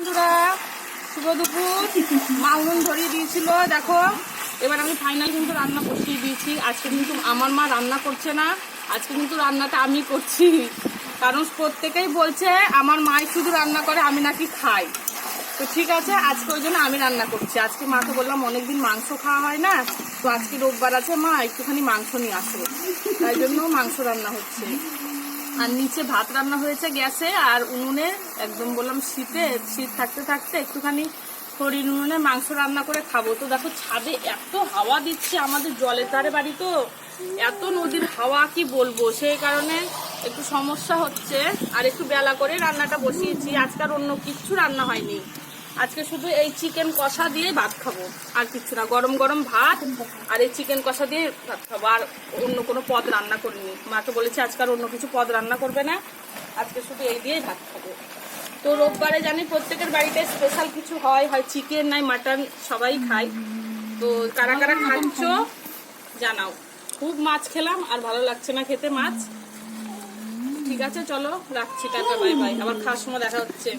বন্ধুরা, শুভ দুপুর। মাউন ধরিয়ে দিয়েছিল, দেখো এবার আমি ফাইনাল কিন্তু রান্না বসিয়ে দিয়েছি। আজকে কিন্তু আমার মা রান্না করছে না, আজকে কিন্তু রান্নাটা আমি করছি। কারণ প্রত্যেকেই বলছে আমার মাই শুধু রান্না করে, আমি নাকি খাই। তো ঠিক আছে, আজকে ওই জন্য আমি রান্না করছি। আজকে মাকে বললাম অনেকদিন মাংস খাওয়া হয় না, তো আজকে রোববার আছে, মা একটুখানি মাংস নিয়ে আসো, তাই জন্য মাংস রান্না হচ্ছে। আর নিচে ভাত রান্না হয়েছে গ্যাসে, আর উনুনে একদম বললাম শীত থাকতে থাকতে একটুখানি হরিণ উনুনে মাংস রান্না করে খাবো। তো দেখো ছাদে এত হাওয়া দিচ্ছে, আমাদের জলের ধারে বাড়ি তো, এত নদীর হাওয়া কি বলবো, সেই কারণে একটু সমস্যা হচ্ছে। আর একটু বেলা করে রান্নাটা বসিয়েছি। আজকে আর অন্য কিচ্ছু রান্না হয়নি, আজকে শুধু এই চিকেন কষা দিয়ে ভাত খাবো, আর কিচ্ছু না। গরম গরম ভাত আর এই চিকেন কষা দিয়ে ভাত খাবো, আর অন্য কোনো পদ রান্না করিনি। মাকে বলেছি আজকে আর অন্য কিছু পদ রান্না করবে না, আজকে শুধু এই দিয়েই ভাত খাবো। তো রোববারে জানি প্রত্যেকের বাড়িতে স্পেশাল কিছু হয়, হয় চিকেন নাই মাটন, সবাই খায়। তো কারা কারা খাচ্ছ জানাও। খুব মাছ খেলাম, আর ভালো লাগছে না খেতে মাছ। ঠিক আছে, চলো রাখছি, টাটা বাই বাই, আবার খাওয়ার সময় দেখা হচ্ছে।